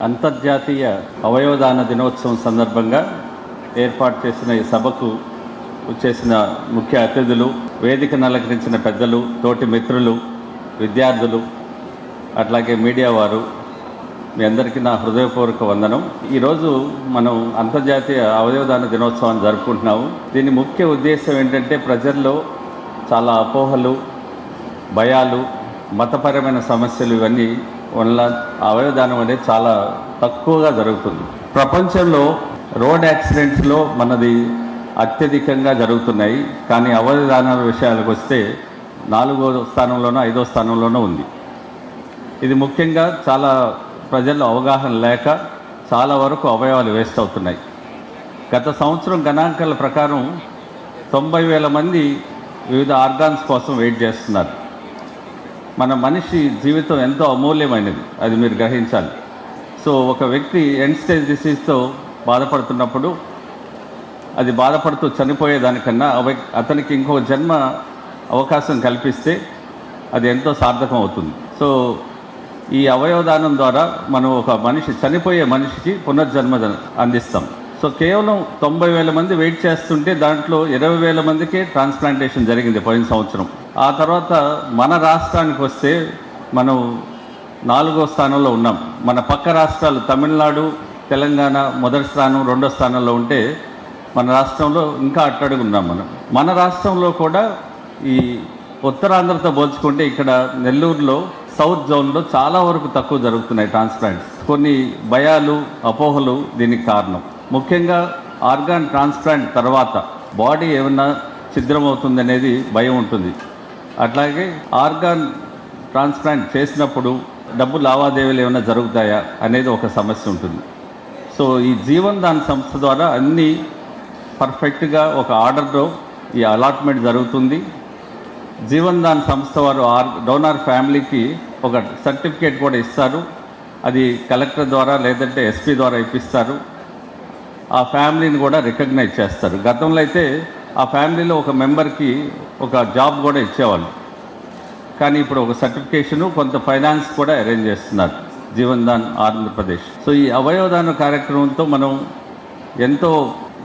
అంతర్జాతీయ అవయవదాన దినోత్సవం సందర్భంగా ఏర్పాటు చేసిన ఈ సభకు వచ్చేసిన ముఖ్య అతిథులు, వేదికను అలంకరించిన పెద్దలు, తోటి మిత్రులు, విద్యార్థులు, అట్లాగే మీడియా వారు, మీ అందరికీ నా హృదయపూర్వక వందనం. ఈరోజు మనం అంతర్జాతీయ అవయవదాన దినోత్సవాన్ని జరుపుకుంటున్నాము. దీని ముఖ్య ఉద్దేశం ఏంటంటే ప్రజల్లో చాలా అపోహలు, భయాలు, మతపరమైన సమస్యలు ఇవన్నీ వల్ల అవయవదానం అనేది చాలా తక్కువగా జరుగుతుంది. ప్రపంచంలో రోడ్ యాక్సిడెంట్స్లో మనది అత్యధికంగా జరుగుతున్నాయి. కానీ అవయవదానాల విషయాలకు వస్తే 4వ స్థానంలోనో 5వ స్థానంలోనో ఉంది. ఇది ముఖ్యంగా చాలా ప్రజల్లో అవగాహన లేక చాలా వరకు అవయవాలు వేస్ట్ అవుతున్నాయి. గత సంవత్సరం గణాంకాల ప్రకారం 90,000 మంది వివిధ ఆర్గాన్స్ కోసం వెయిట్ చేస్తున్నారు. మన మనిషి జీవితం ఎంతో అమూల్యమైనది, అది మీరు గ్రహించాలి. సో ఒక వ్యక్తి ఎండ్ స్టేజ్ డిసీజ్తో బాధపడుతున్నప్పుడు, అది బాధపడుతూ చనిపోయేదానికన్నా అతనికి ఇంకో జన్మ అవకాశం కల్పిస్తే అది ఎంతో సార్థకం అవుతుంది. సో ఈ అవయవదానం ద్వారా మనం ఒక చనిపోయే మనిషికి పునర్జన్మ అందిస్తాం. సో కేవలం 90,000 మంది వెయిట్ చేస్తుంటే దాంట్లో 20,000 మందికే ట్రాన్స్ప్లాంటేషన్ జరిగింది పోయిన సంవత్సరం. ఆ తర్వాత మన రాష్ట్రానికి వస్తే మనం 4వ స్థానంలో ఉన్నాం. మన పక్క రాష్ట్రాలు తమిళనాడు, తెలంగాణ మొదటి స్థానం, 2వ స్థానంలో ఉంటే మన రాష్ట్రంలో ఇంకా అట్టడుగున్నాం. మన రాష్ట్రంలో కూడా ఈ ఉత్తరాంధ్రతో పోల్చుకుంటే ఇక్కడ నెల్లూరులో సౌత్ జోన్లో చాలా వరకు తక్కువ జరుగుతున్నాయి ట్రాన్స్ప్లాంట్స్. కొన్ని భయాలు, అపోహలు దీనికి కారణం. ముఖ్యంగా ఆర్గాన్ ట్రాన్స్ప్లాంట్ తర్వాత బాడీ ఏమన్నా ఛిద్రమవుతుందనేది భయం ఉంటుంది. అట్లాగే ఆర్గాన్ ట్రాన్స్ప్లాంట్ చేసినప్పుడు డబ్బు లావాదేవీలు ఏమైనా జరుగుతాయా అనేది ఒక సమస్య ఉంటుంది. సో ఈ జీవన్ దాన్ సంస్థ ద్వారా అన్నీ పర్ఫెక్ట్గా ఒక ఆర్డర్లో ఈ అలాట్మెంట్ జరుగుతుంది. జీవన్ దాన్ సంస్థ వారు డోనార్ ఫ్యామిలీకి ఒక సర్టిఫికేట్ కూడా ఇస్తారు. అది కలెక్టర్ ద్వారా లేదంటే ఎస్పీ ద్వారా ఇప్పిస్తారు. ఆ ఫ్యామిలీని కూడా రికగ్నైజ్ చేస్తారు. గతంలో అయితే ఆ ఫ్యామిలీలో ఒక మెంబర్కి ఒక జాబ్ కూడా ఇచ్చేవాళ్ళు. కానీ ఇప్పుడు ఒక సర్టిఫికేషను, కొంత ఫైనాన్స్ కూడా అరేంజ్ చేస్తున్నారు జీవన్ దాన్ ఆంధ్రప్రదేశ్. సో ఈ అవయవదాన కార్యక్రమంతో మనం ఎంతో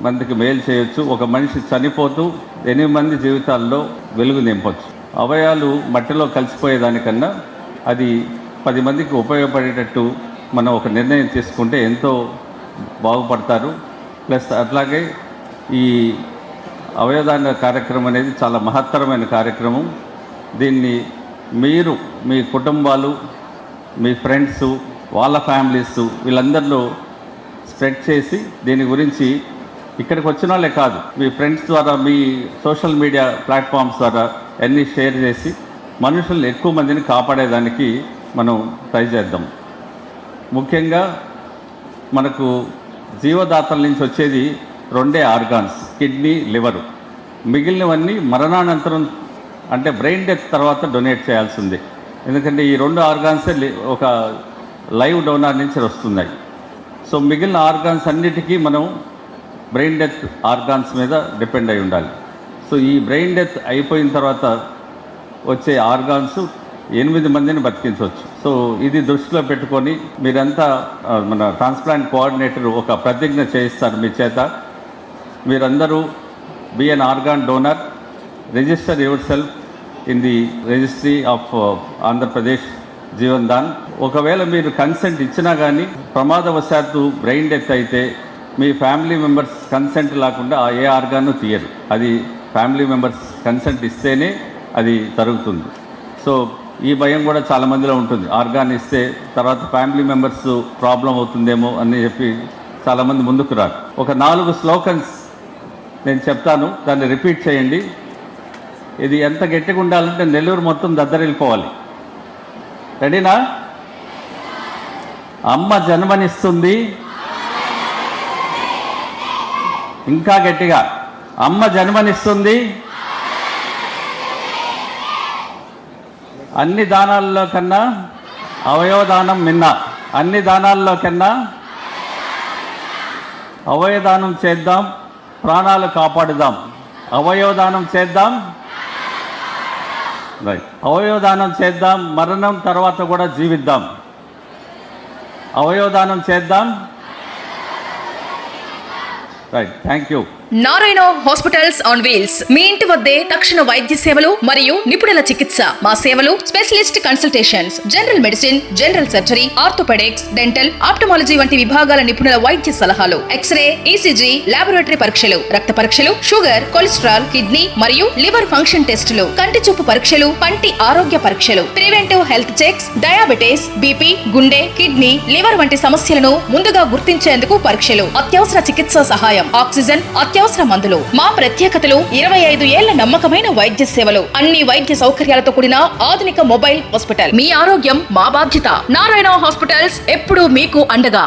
మందికి మేలు చేయొచ్చు. ఒక మనిషి చనిపోతూ 8 మంది జీవితాల్లో వెలుగు నింపొచ్చు. అవయవాలు మట్టిలో కలిసిపోయేదానికన్నా అది 10 మందికి ఉపయోగపడేటట్టు మనం ఒక నిర్ణయం తీసుకుంటే ఎంతో బాగుపడతారు. ప్లస్ అట్లాగే ఈ అవయవదాన కార్యక్రమం అనేది చాలా మహత్తరమైన కార్యక్రమం. దీన్ని మీరు, మీ కుటుంబాలు, మీ ఫ్రెండ్స్, వాళ్ళ ఫ్యామిలీస్ వీళ్ళందరిలో స్ప్రెడ్ చేసి దీని గురించి ఇక్కడికి వచ్చిన వాళ్ళే కాదు, మీ ఫ్రెండ్స్ ద్వారా, మీ సోషల్ మీడియా ప్లాట్ఫామ్స్ ద్వారా అన్నీ షేర్ చేసి మనుషులు ఎక్కువ మందిని కాపాడేదానికి మనం ట్రై చేద్దాం. ముఖ్యంగా మనకు జీవదాతల నుంచి వచ్చేది 2 ఆర్గాన్స్, కిడ్నీ, లివరు. మిగిలినవన్నీ మరణానంతరం అంటే బ్రెయిన్ డెత్ తర్వాత డొనేట్ చేయాల్సిందే. ఎందుకంటే ఈ 2 ఆర్గాన్సే ఒక లైవ్ డోనార్ నుంచి వస్తున్నాయి. సో మిగిలిన ఆర్గాన్స్ అన్నిటికీ మనం బ్రెయిన్ డెత్ ఆర్గాన్స్ మీద డిపెండ్ అయి ఉండాలి. సో ఈ బ్రెయిన్ డెత్ అయిపోయిన తర్వాత వచ్చే ఆర్గాన్స్ 8 మందిని బతికించవచ్చు. సో ఇది దృష్టిలో పెట్టుకొని మీరంతా మన ట్రాన్స్ప్లాంట్ కోఆర్డినేటర్ ఒక ప్రతిజ్ఞ చేయిస్తారు మీ చేత. మీరందరూ be an organ donor, register your self in the registry of Andhra Pradesh Jeevan దాన్. ఒకవేళ మీరు కన్సెంట్ ఇచ్చినా కానీ ప్రమాదవశాత్తు బ్రెయిన్ డెత్ అయితే మీ ఫ్యామిలీ మెంబర్స్ కన్సెంట్ లేకుండా ఏ ఆర్గాను తీయరు. అది ఫ్యామిలీ మెంబర్స్ కన్సెంట్ ఇస్తేనే అది జరుగుతుంది. సో ఈ భయం కూడా చాలామందిలో ఉంటుంది. ఆర్గాన్ ఇస్తే తర్వాత ఫ్యామిలీ మెంబర్స్ ప్రాబ్లం అవుతుందేమో అని చెప్పి చాలామంది ముందుకు రారు. ఒక 4 స్లోకన్స్ నేను చెప్తాను, దాన్ని రిపీట్ చేయండి. ఇది ఎంత గట్టిగా ఉండాలంటే నెల్లూరు మొత్తం దద్దరిల్లిపోవాలి. రెడీనా? అమ్మ జన్మనిస్తుంది. ఇంకా గట్టిగా, అమ్మ జన్మనిస్తుంది. అన్ని దానాల్లో కన్నా అవయవదానం మిన్న. అన్ని దానాల్లో కన్నా అవయవదానం చేద్దాం, ప్రాణాలు కాపాడుదాం. అవయవదానం చేద్దాం, రైట్, అవయవదానం చేద్దాం, మరణం తర్వాత కూడా జీవిద్దాం. అవయవదానం చేద్దాం. Right, thank you. Narayana hospitals on wheels మీ ఇంటి వద్దే తక్షణ వైద్య సేవలు మరియు నిపుణుల చికిత్స. మా సేవలు specialist consultations, general medicine, general surgery, orthopaedics, dental, ophthalmology వంటి విభాగాల నిపుణుల వైద్య సలహాలు, ఎక్స్రే, ఈసీజీ, లాబొరేటరీ పరీక్షలు, రక్త పరీక్షలు, షుగర్, కొలెస్ట్రాల్, కిడ్నీ మరియు లివర్ ఫంక్షన్ టెస్టులు, కంటి చూపు పరీక్షలు, పంటి ఆరోగ్య పరీక్షలు, preventive health checks, diabetes, BP, గుండె, కిడ్నీ, లివర్ వంటి సమస్యలను ముందుగా గుర్తించేందుకు పరీక్షలు, అత్యవసర చికిత్స సహాయం, ఆక్సిజన్, అత్యవసర మందులు. మా ప్రత్యేకతలు 25 ఏళ్ల నమ్మకమైన వైద్య సేవలు, అన్ని వైద్య సౌకర్యాలతో కూడిన ఆధునిక మొబైల్ హాస్పిటల్. మీ ఆరోగ్యం మా బాధ్యత. నారాయణ హాస్పిటల్స్ ఎప్పుడూ మీకు అండగా.